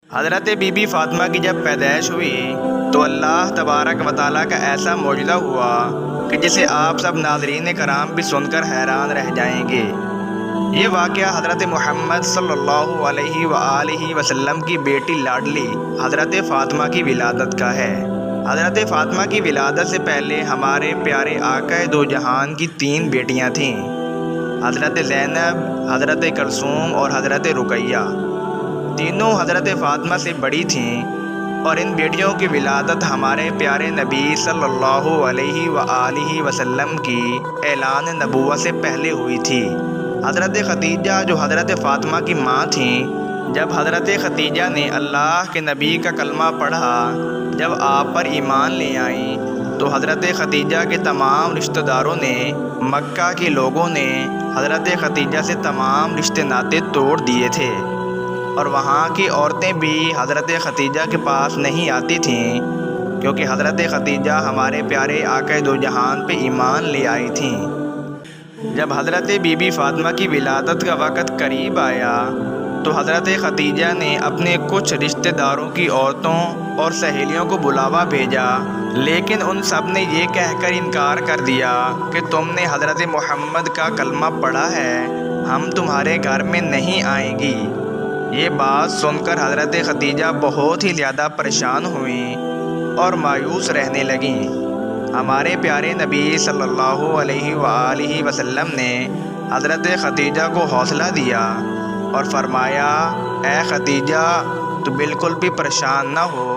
حضرت be be Fatima کی جب پیدائش ہوئی تو اللہ تبارک و تعالیٰ کا ایسا معجزہ ہوا کہ جسے آپ سب ناظرین کرام بھی سن کر حیران رہ جائیں گے۔ یہ واقعہ حضرت محمد صلی اللہ علیہ وآلہ وسلم کی بیٹی لاڈلی حضرت فاطمہ کی ولادت کا ہے۔ حضرت فاطمہ کی ولادت سے پہلے ہمارے پیارے آقا دو جہان کی 3 بیٹیاں تھیں، حضرت زینب، حضرت کلثوم اور حضرت رقیہ۔ تینوں حضرت فاطمہ سے بڑی تھیں اور ان بیٹیوں کی ولادت ہمارے پیارے نبی صلی اللہ علیہ وآلہ وسلم کی اعلان نبوت سے پہلے ہوئی تھی۔ حضرت خدیجہ جو حضرت فاطمہ کی ماں تھیں، جب حضرت خدیجہ نے اللہ کے نبی کا کلمہ پڑھا، جب آپ پر ایمان لے آئیں تو حضرت خدیجہ کے تمام رشتہ داروں نے، مکہ کے لوگوں نے حضرت خدیجہ سے تمام رشتے ناطے توڑ دیے تھے اور وہاں کی عورتیں بھی حضرت خدیجہ کے پاس نہیں آتی تھیں، کیونکہ حضرت خدیجہ ہمارے پیارے آقا دو جہان پہ ایمان لے آئی تھیں۔ جب حضرت بی بی فاطمہ کی ولادت کا وقت قریب آیا تو حضرت خدیجہ نے اپنے کچھ رشتہ داروں کی عورتوں اور سہیلیوں کو بلاوا بھیجا، لیکن ان سب نے یہ کہہ کر انکار کر دیا کہ تم نے حضرت محمد کا کلمہ پڑھا ہے، ہم تمہارے گھر میں نہیں آئیں گی۔ یہ بات سن کر حضرت خدیجہ بہت ہی زیادہ پریشان ہوئیں اور مایوس رہنے لگیں۔ ہمارے پیارے نبی صلی اللہ علیہ وآلہ وسلم نے حضرت خدیجہ کو حوصلہ دیا اور فرمایا، اے خدیجہ تو بالکل بھی پریشان نہ ہو،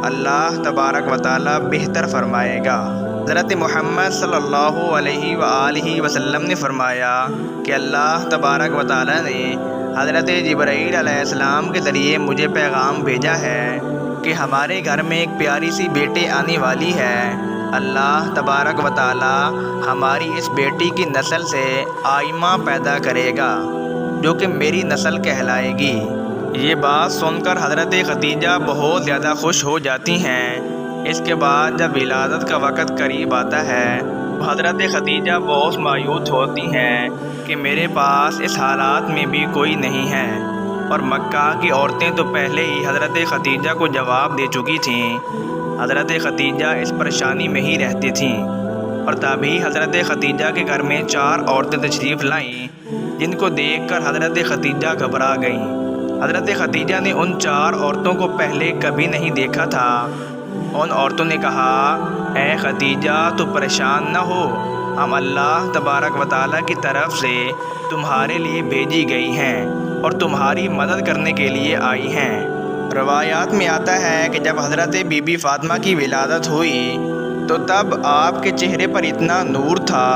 اللہ تبارک و تعالیٰ بہتر فرمائے گا۔ حضرت محمد صلی اللہ علیہ وآلہ وسلم نے فرمایا کہ اللہ تبارک و تعالیٰ نے حضرت جبرائیل علیہ السلام کے ذریعے مجھے پیغام بھیجا ہے کہ ہمارے گھر میں ایک پیاری سی بیٹی آنے والی ہے۔ اللہ تبارک و تعالیٰ ہماری اس بیٹی کی نسل سے آئمہ پیدا کرے گا جو کہ میری نسل کہلائے گی۔ یہ بات سن کر حضرت خدیجہ بہت زیادہ خوش ہو جاتی ہیں۔ اس کے بعد جب ولادت کا وقت قریب آتا ہے تو حضرت خدیجہ بہت مایوس ہوتی ہیں کہ میرے پاس اس حالات میں بھی کوئی نہیں ہے، اور مکہ کی عورتیں تو پہلے ہی حضرت خدیجہ کو جواب دے چکی تھیں۔ حضرت خدیجہ اس پریشانی میں ہی رہتی تھیں اور تبھی حضرت خدیجہ کے گھر میں 4 عورتیں تشریف لائیں، جن کو دیکھ کر حضرت خدیجہ گھبرا گئیں۔ حضرت خدیجہ نے ان 4 عورتوں کو پہلے کبھی نہیں دیکھا تھا۔ ان عورتوں نے کہا، اے خدیجہ تو پریشان نہ ہو، ہم اللہ تبارک و تعالیٰ کی طرف سے تمہارے لیے بھیجی گئی ہیں اور تمہاری مدد کرنے کے لیے آئی ہیں۔ روایات میں آتا ہے کہ جب حضرت بی بی فاطمہ کی ولادت ہوئی تو تب آپ کے چہرے پر اتنا نور تھا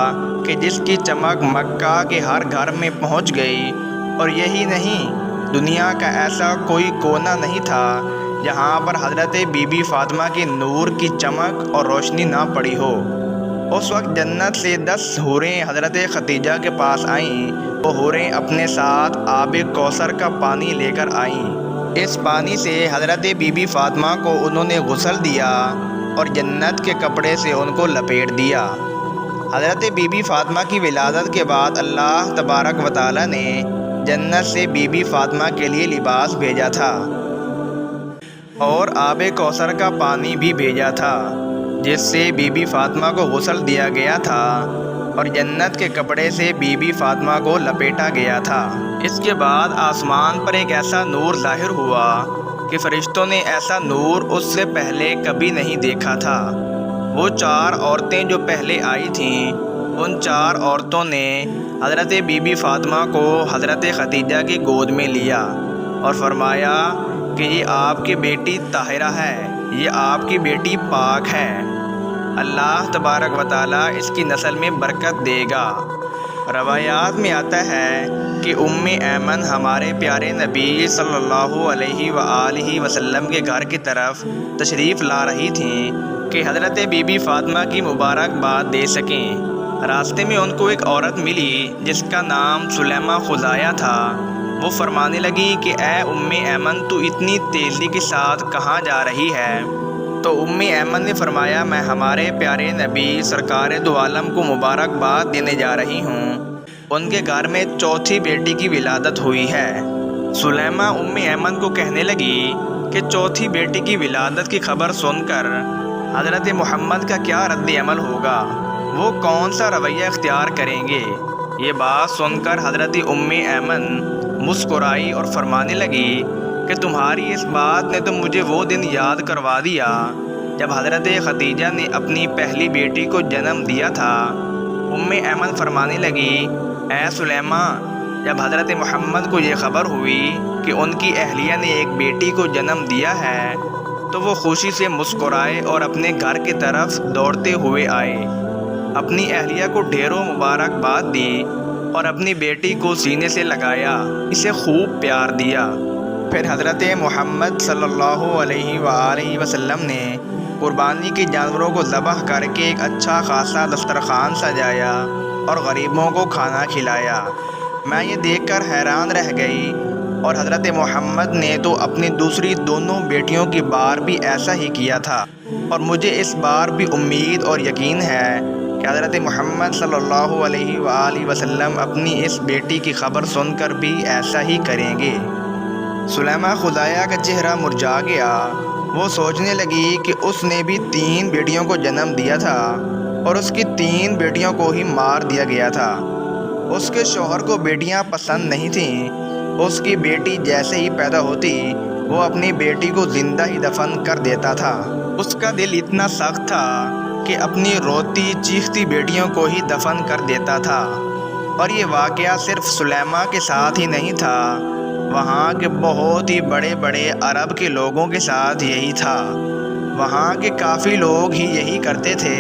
کہ جس کی چمک مکہ کے ہر گھر میں پہنچ گئی، اور یہی نہیں، دنیا کا ایسا کوئی کونا نہیں تھا جہاں پر حضرت بی بی فاطمہ کی نور کی چمک اور روشنی نہ پڑی ہو۔ اس وقت جنت سے 10 حوریں حضرت خدیجہ کے پاس آئیں۔ وہ حوریں اپنے ساتھ آب کوثر کا پانی لے کر آئیں۔ اس پانی سے حضرت بی بی فاطمہ کو انہوں نے غسل دیا اور جنت کے کپڑے سے ان کو لپیٹ دیا۔ حضرت بی بی فاطمہ کی ولادت کے بعد اللہ تبارک و تعالیٰ نے جنت سے بی بی فاطمہ کے لیے لباس بھیجا تھا اور آب کوثر کا پانی بھی بھیجا تھا، جس سے بی بی فاطمہ کو غسل دیا گیا تھا اور جنت کے کپڑے سے بی بی فاطمہ کو لپیٹا گیا تھا۔ اس کے بعد آسمان پر ایک ایسا نور ظاہر ہوا کہ فرشتوں نے ایسا نور اس سے پہلے کبھی نہیں دیکھا تھا۔ وہ 4 عورتیں جو پہلے آئی تھیں، ان 4 عورتوں نے حضرت بی بی فاطمہ کو حضرت خدیجہ کی گود میں لیا اور فرمایا کہ یہ آپ کی بیٹی طاہرہ ہے، یہ آپ کی بیٹی پاک ہے، اللہ تبارک و تعالیٰ اس کی نسل میں برکت دے گا۔ روایات میں آتا ہے کہ ایمن ہمارے پیارے نبی صلی اللہ علیہ وآلہ وسلم کے گھر کی طرف تشریف لا رہی تھیں کہ حضرت بی بی فاطمہ کی مبارکباد دے سکیں۔ راستے میں ان کو ایک عورت ملی جس کا نام سلیمہ خزاعہ تھا۔ وہ فرمانے لگی کہ اے ایمن تو اتنی تیزی کے ساتھ کہاں جا رہی ہے؟ تو ایمن نے فرمایا، میں ہمارے پیارے نبی سرکار دو عالم کو مبارکباد دینے جا رہی ہوں، ان کے گھر میں 4تھی بیٹی کی ولادت ہوئی ہے۔ سلیمہ ایمن کو کہنے لگی کہ چوتھی بیٹی کی ولادت کی خبر سن کر حضرت محمد کا کیا رد عمل ہوگا، وہ کون سا رویہ اختیار کریں گے۔ یہ بات سن کر حضرت ایمن مسکرائی اور فرمانے لگی کہ تمہاری اس بات نے تو مجھے وہ دن یاد کروا دیا جب حضرت خدیجہ نے اپنی پہلی بیٹی کو جنم دیا تھا۔ ایمن فرمانے لگی، اے سلیمہ، جب حضرت محمد کو یہ خبر ہوئی کہ ان کی اہلیہ نے ایک بیٹی کو جنم دیا ہے تو وہ خوشی سے مسکرائے اور اپنے گھر کی طرف دوڑتے ہوئے آئے، اپنی اہلیہ کو ڈھیروں مبارکباد دی اور اپنی بیٹی کو سینے سے لگایا، اسے خوب پیار دیا۔ پھر حضرت محمد صلی اللہ علیہ وآلہ وسلم نے قربانی کے جانوروں کو ذبح کر کے ایک اچھا خاصا دسترخوان سجایا اور غریبوں کو کھانا کھلایا۔ میں یہ دیکھ کر حیران رہ گئی، اور حضرت محمد نے تو اپنی دوسری دونوں بیٹیوں کی بار بھی ایسا ہی کیا تھا، اور مجھے اس بار بھی امید اور یقین ہے کہ حضرت محمد صلی اللہ علیہ وآلہ وسلم اپنی اس بیٹی کی خبر سن کر بھی ایسا ہی کریں گے۔ سلیمہ خدایہ کا چہرہ مرجھا گیا۔ وہ سوچنے لگی کہ اس نے بھی 3 بیٹیوں کو جنم دیا تھا اور اس کی 3 بیٹیوں کو ہی مار دیا گیا تھا۔ اس کے شوہر کو بیٹیاں پسند نہیں تھیں۔ اس کی بیٹی جیسے ہی پیدا ہوتی وہ اپنی بیٹی کو زندہ ہی دفن کر دیتا تھا۔ اس کا دل اتنا سخت تھا کہ اپنی روتی چیختی بیٹیوں کو ہی دفن کر دیتا تھا۔ اور یہ واقعہ صرف سلیمہ کے ساتھ ہی نہیں تھا، وہاں کے بہت ہی بڑے بڑے عرب کے لوگوں کے ساتھ یہی تھا۔ وہاں کے کافی لوگ ہی یہی کرتے تھے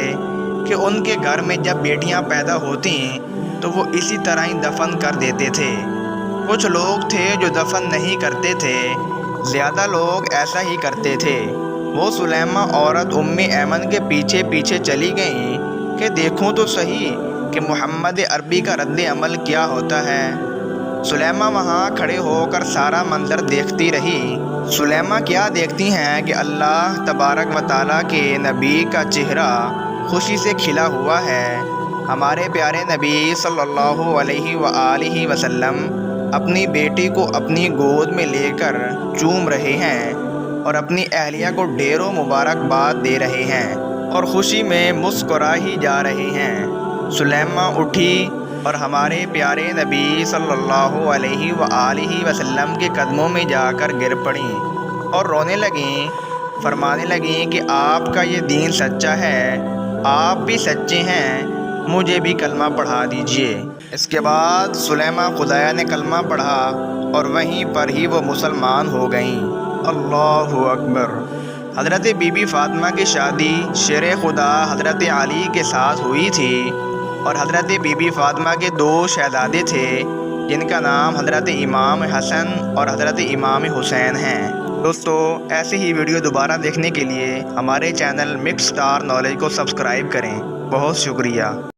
کہ ان کے گھر میں جب بیٹیاں پیدا ہوتیں تو وہ اسی طرح ہی دفن کر دیتے تھے۔ کچھ لوگ تھے جو دفن نہیں کرتے تھے، زیادہ لوگ ایسا ہی کرتے تھے۔ وہ سلیمہ عورت ایمن کے پیچھے پیچھے چلی گئیں کہ دیکھوں تو صحیح کہ محمد عربی کا رد عمل کیا ہوتا ہے۔ سلیمہ وہاں کھڑے ہو کر سارا منظر دیکھتی رہی۔ سلیمہ کیا دیکھتی ہیں کہ اللہ تبارک و تعالیٰ کے نبی کا چہرہ خوشی سے کھلا ہوا ہے۔ ہمارے پیارے نبی صلی اللہ علیہ وآلہ وسلم اپنی بیٹی کو اپنی گود میں لے کر چوم رہے ہیں اور اپنی اہلیہ کو ڈھیروں مبارکباد دے رہے ہیں اور خوشی میں مسکرا ہی جا رہے ہیں۔ سلیمہ اٹھی اور ہمارے پیارے نبی صلی اللہ علیہ وآلہ وسلم کے قدموں میں جا کر گر پڑیں اور رونے لگیں، فرمانے لگیں کہ آپ کا یہ دین سچا ہے، آپ بھی سچے ہیں، مجھے بھی کلمہ پڑھا دیجئے۔ اس کے بعد سلیمہ خدایہ نے کلمہ پڑھا اور وہیں پر ہی وہ مسلمان ہو گئیں۔ اللہ اکبر۔ حضرت بی بی فاطمہ کی شادی شیر خدا حضرت علی کے ساتھ ہوئی تھی، اور حضرت بی بی فاطمہ کے 2 شہزادے تھے جن کا نام حضرت امام حسن اور حضرت امام حسین ہیں۔ دوستو، ایسی ہی ویڈیو دوبارہ دیکھنے کے لیے ہمارے چینل مکس اسٹار نالج کو سبسکرائب کریں۔ بہت شکریہ۔